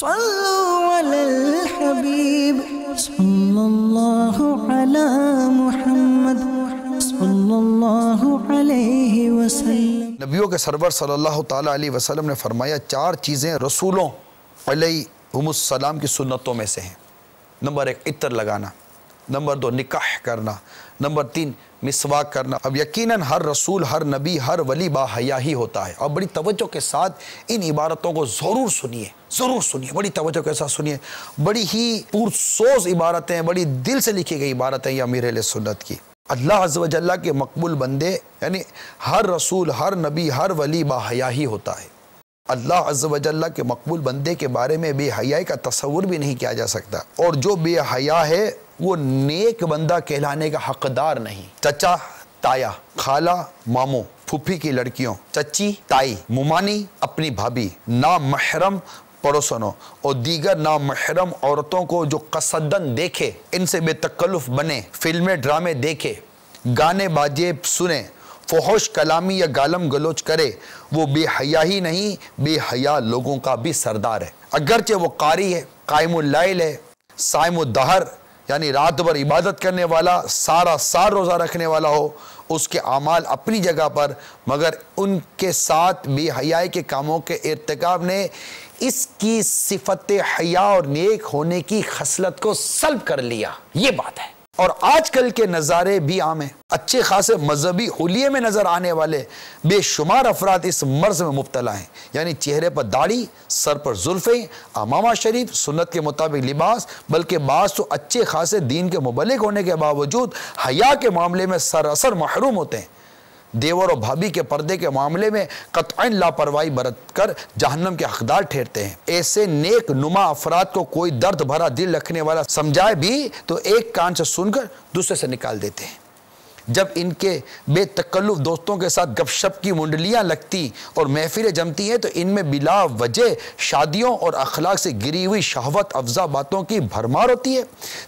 صلوا علی الحبیب صلی اللہ علی محمد صلی اللہ علیہ وسلم۔ نبیوں کے سرور صلی اللہ تعالیٰ علیہ وسلم نے فرمایا 4 چیزیں رسولوں علیہم السلام کی سنتوں میں سے ہیں۔ نمبر 1 عطر لگانا، نمبر 2 نکاح کرنا، نمبر 3 مسواک کرنا۔ اب یقیناً ہر رسول، ہر نبی، ہر ولی با حیا ہی ہوتا ہے، اور بڑی توجہ کے ساتھ ان عبارتوں کو ضرور سنیے، بڑی توجہ کے ساتھ سنیے۔ بڑی ہی پرسوز عبارتیں، بڑی دل سے لکھی گئی عبارتیں یہ امیر اہل سنت کی۔ اللہ عز و جل کے مقبول بندے، یعنی ہر رسول، ہر نبی، ہر ولی با حیا ہی ہوتا ہے۔ اللہ عز و جل کے مقبول بندے کے بارے میں بے حیائی کا تصور بھی نہیں کیا جا سکتا، اور جو بے حیا ہے وہ نیک بندہ کہلانے کا حقدار نہیں۔ چچا، تایا، خالہ، ماموں، پھوپھی کی لڑکیوں، چچی، تائی، ممانی، اپنی بھابھی، نامحرم پڑوسنوں اور دیگر نامحرم عورتوں کو جو قصدن دیکھے، ان سے بے تکلف بنے، فلمیں ڈرامے دیکھے، گانے باجے سنے، فحش کلامی یا گالم گلوچ کرے، وہ بے حیا ہی نہیں، بے حیا لوگوں کا بھی سردار ہے۔ اگرچہ وہ قاری ہے، قائم اللیل ہے، صائم الدہر یعنی رات بھر عبادت کرنے والا، سارا سال روزہ رکھنے والا ہو، اس کے اعمال اپنی جگہ پر، مگر ان کے ساتھ بے حیائی کے کاموں کے ارتکاب نے اس کی صفت حیا اور نیک ہونے کی خصلت کو سلب کر لیا۔ یہ بات ہے۔ اور آج کل کے نظارے بھی عام ہیں۔ اچھے خاصے مذہبی حلیے میں نظر آنے والے بے شمار افراد اس مرض میں مبتلا ہیں، یعنی چہرے پر داڑھی، سر پر زلفیں، امامہ شریف، سنت کے مطابق لباس، بلکہ بعض تو اچھے خاصے دین کے مبلغ ہونے کے باوجود حیا کے معاملے میں سراسر محروم ہوتے ہیں۔ دیور و بھابھی کے پردے کے معاملے میں قطعاً لاپرواہی برت کر جہنم کے حقدار ٹھہرتے ہیں۔ ایسے نیک نما افراد کو کوئی درد بھرا دل رکھنے والا سمجھائے بھی تو ایک کان سے سن کر دوسرے سے نکال دیتے ہیں۔ جب ان کے بے تکلف دوستوں کے ساتھ گپ شپ کی منڈلیاں لگتی اور محفلیں جمتی ہیں تو ان میں بلا وجہ شادیوں اور اخلاق سے گری ہوئی شہوت افزا باتوں کی بھرمار ہوتی ہے۔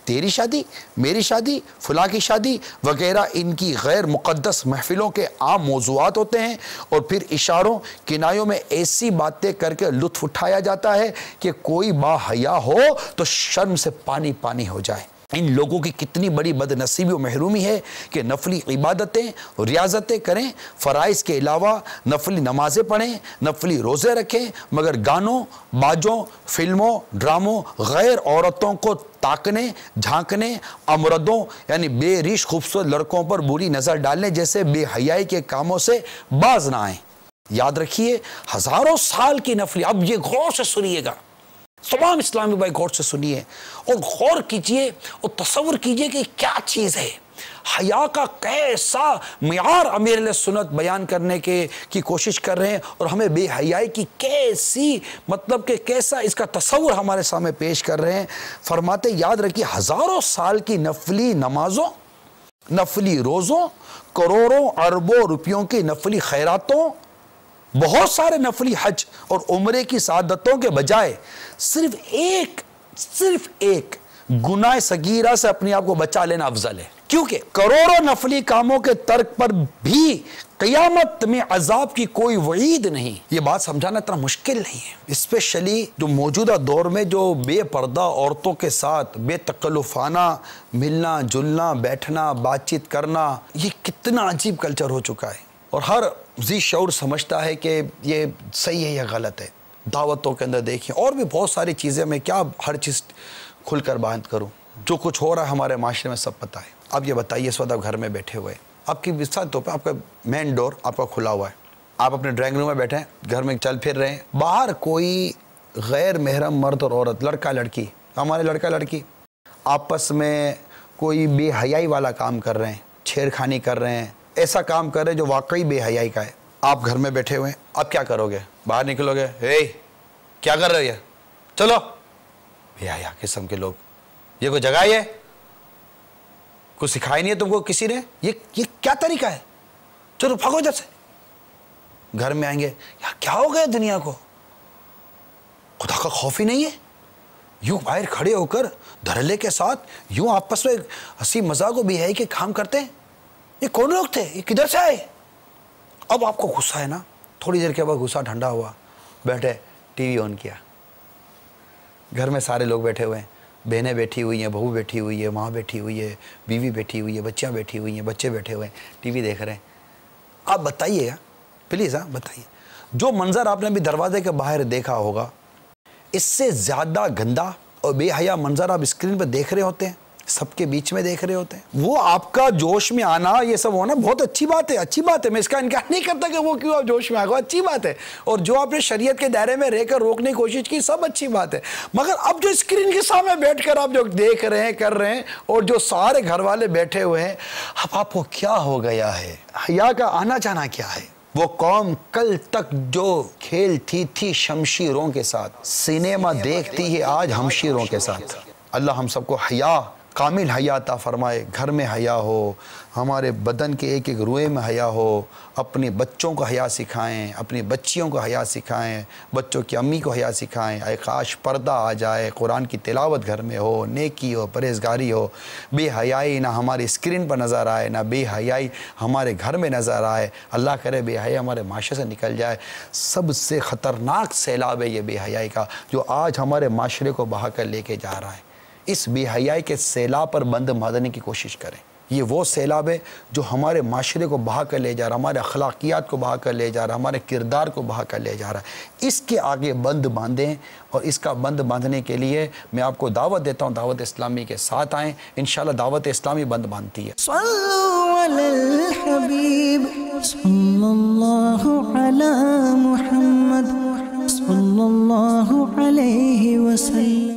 تیری شادی، میری شادی، فلاں کی شادی وغیرہ ان کی غیر مقدس محفلوں کے عام موضوعات ہوتے ہیں، اور پھر اشاروں کنایوں میں ایسی باتیں کر کے لطف اٹھایا جاتا ہے کہ کوئی با حیا ہو تو شرم سے پانی پانی ہو جائے۔ ان لوگوں کی کتنی بڑی بد نصیبی و محرومی ہے کہ نفلی عبادتیں، ریاضتیں کریں، فرائض کے علاوہ نفلی نمازیں پڑھیں، نفلی روزے رکھیں، مگر گانوں، باجوں، فلموں، ڈراموں، غیر عورتوں کو تاکنے، جھانکنے، امردوں یعنی بے ریش خوبصورت لڑکوں پر بری نظر ڈالنے جیسے بے حیائی کے کاموں سے باز نہ آئیں۔ یاد رکھیے، ہزاروں سال کی نفلی، اب یہ غور سے سنیے گا، تمام اسلامی بھائی غور سے سنیے اور غور کیجئے اور تصور کیجئے کہ کیا چیز ہے۔ حیا کا کیسا معیار امیر علیہ سنت بیان کرنے کی کوشش کر رہے ہیں، اور ہمیں بے حیائی کی کیسی مطلب کہ کیسا اس کا تصور ہمارے سامنے پیش کر رہے ہیں۔ فرماتے یاد رکھیے، ہزاروں سال کی نفلی نمازوں، نفلی روزوں، کروڑوں اربوں روپیوں کی نفلی خیراتوں، بہت سارے نفلی حج اور عمرے کی سعادتوں کے بجائے صرف ایک گناہ صغیرہ سے اپنے آپ کو بچا لینا افضل ہے، کیونکہ کروڑوں نفلی کاموں کے ترک پر بھی قیامت میں عذاب کی کوئی وعید نہیں۔ یہ بات سمجھانا اتنا مشکل نہیں ہے، اسپیشلی جو موجودہ دور میں جو بے پردہ عورتوں کے ساتھ بے تکلفانہ ملنا جلنا، بیٹھنا، بات چیت کرنا، یہ کتنا عجیب کلچر ہو چکا ہے، اور ہر ذی شعور سمجھتا ہے کہ یہ صحیح ہے یا غلط ہے۔ دعوتوں کے اندر دیکھیں، اور بھی بہت ساری چیزیں، میں کیا ہر چیز کھل کر بیان کروں، جو کچھ ہو رہا ہے ہمارے معاشرے میں سب پتہ ہے۔ اب یہ بتائیے، اس وقت آپ گھر میں بیٹھے ہوئے، آپ کی بستر پہ آپ کا مین ڈور آپ کا کھلا ہوا ہے، آپ اپنے ڈرائنگ روم میں بیٹھے ہیں، گھر میں چل پھر رہے ہیں، باہر کوئی غیر محرم مرد اور عورت، لڑکا لڑکی، ہمارے لڑکا لڑکی آپس میں کوئی بے حیائی والا کام کر رہے ہیں، چھیڑ خانی کر رہے ہیں، ایسا کام کر رہے ہیں جو واقعی بے حیائی کا ہے۔ آپ گھر میں بیٹھے ہوئے ہیں، اب کیا کرو گے؟ باہر نکلو گے، اے کیا کر رہے ہیں، چلو، بے حیا قسم کے لوگ، یہ کوئی جگہ ہے؟ کوئی سکھائی نہیں ہے تم کو کسی نے؟ یہ کیا طریقہ ہے؟ چلو بھاگو ادھر سے۔ گھر میں آئیں گے، یار کیا ہو گیا دنیا کو؟ خدا کا خوف ہی نہیں ہے؟ یوں باہر کھڑے ہو کر دھڑلے کے ساتھ یوں آپس میں ہنسی مذاق و بے حیائی کے کام کرتے ہیں۔ یہ کون لوگ تھے؟ یہ کدھر سے آئے؟ اب آپ کو غصہ ہے نا، تھوڑی دیر کے بعد غصہ ٹھنڈا ہوا، بیٹھے ٹی وی آن کیا، گھر میں سارے لوگ بیٹھے ہوئے ہیں، بہنیں بیٹھی ہوئی ہیں، بہو بیٹھی ہوئی ہے، ماں بیٹھی ہوئی ہے، بیوی بیٹھی ہوئی ہے، بچیاں بیٹھی ہوئی ہیں، بچے بیٹھے ہوئے ہیں، ٹی وی دیکھ رہے ہیں. آپ بتائیے گا پلیز، بتائیے جو منظر آپ نے ابھی دروازے کے باہر دیکھا ہوگا اس سے زیادہ گندا اور بے حیا منظر آپ اسکرین پہ دیکھ رہے ہوتے ہیں، سب کے بیچ میں دیکھ رہے ہوتے ہیں. وہ آپ کا جوش میں آنا، یہ سب ہونا بہت اچھی بات ہے، اچھی بات ہے، میں اس کا انکار نہیں کرتا کہ وہ کیوں آپ جوش میں آ گئے، اچھی بات ہے. اور جو آپ نے شریعت کے دائرے میں رہ کر روکنے کی کوشش کی، سب اچھی بات ہے. مگر اب جو اسکرین کے سامنے بیٹھ کر آپ جو دیکھ رہے ہیں، کر رہے ہیں، اور جو سارے گھر والے بیٹھے ہوئے ہیں، اب آپ کو کیا ہو گیا ہے؟ حیا کا آنا جانا کیا ہے؟ وہ قوم کل تک جو کھیلتی تھی شمشیروں کے ساتھ، سینما دیکھتی ہے آج ہمشیروں کے ساتھ. اللہ ہم سب کو حیا، کامل حیا عطا فرمائے. گھر میں حیا ہو، ہمارے بدن کے ایک ایک روئے میں حیا ہو. اپنے بچوں کو حیا سکھائیں، اپنی بچیوں کو حیا سکھائیں، بچوں کی امی کو حیا سکھائیں. اے کاش پردہ آ جائے، قرآن کی تلاوت گھر میں ہو، نیکی ہو، پرہیزگاری ہو. بے حیائی نہ ہماری اسکرین پر نظر آئے، نہ بے حیائی ہمارے گھر میں نظر آئے. اللہ کرے بے حیائی ہمارے معاشرے سے نکل جائے. سب سے خطرناک سیلاب ہے یہ بے حیائی کا، جو آج ہمارے معاشرے کو بہا کر لے کے جا رہا ہے. اس بے حیائی کے سیلاب پر بند باندھنے کی کوشش کریں. یہ وہ سیلاب ہے جو ہمارے معاشرے کو بہا کر لے جا رہا، ہمارے اخلاقیات کو بہا کر لے جا رہا، ہمارے کردار کو بہا کر لے جا رہا ہے. اس کے آگے بند باندھیں، اور اس کا بند باندھنے کے لیے میں آپ کو دعوت دیتا ہوں، دعوت اسلامی کے ساتھ آئیں. انشاءاللہ دعوت اسلامی بند باندھتی ہے. صلوا علی الحبیب صلی اللہ علی محمد صلی اللہ علیہ وسلم.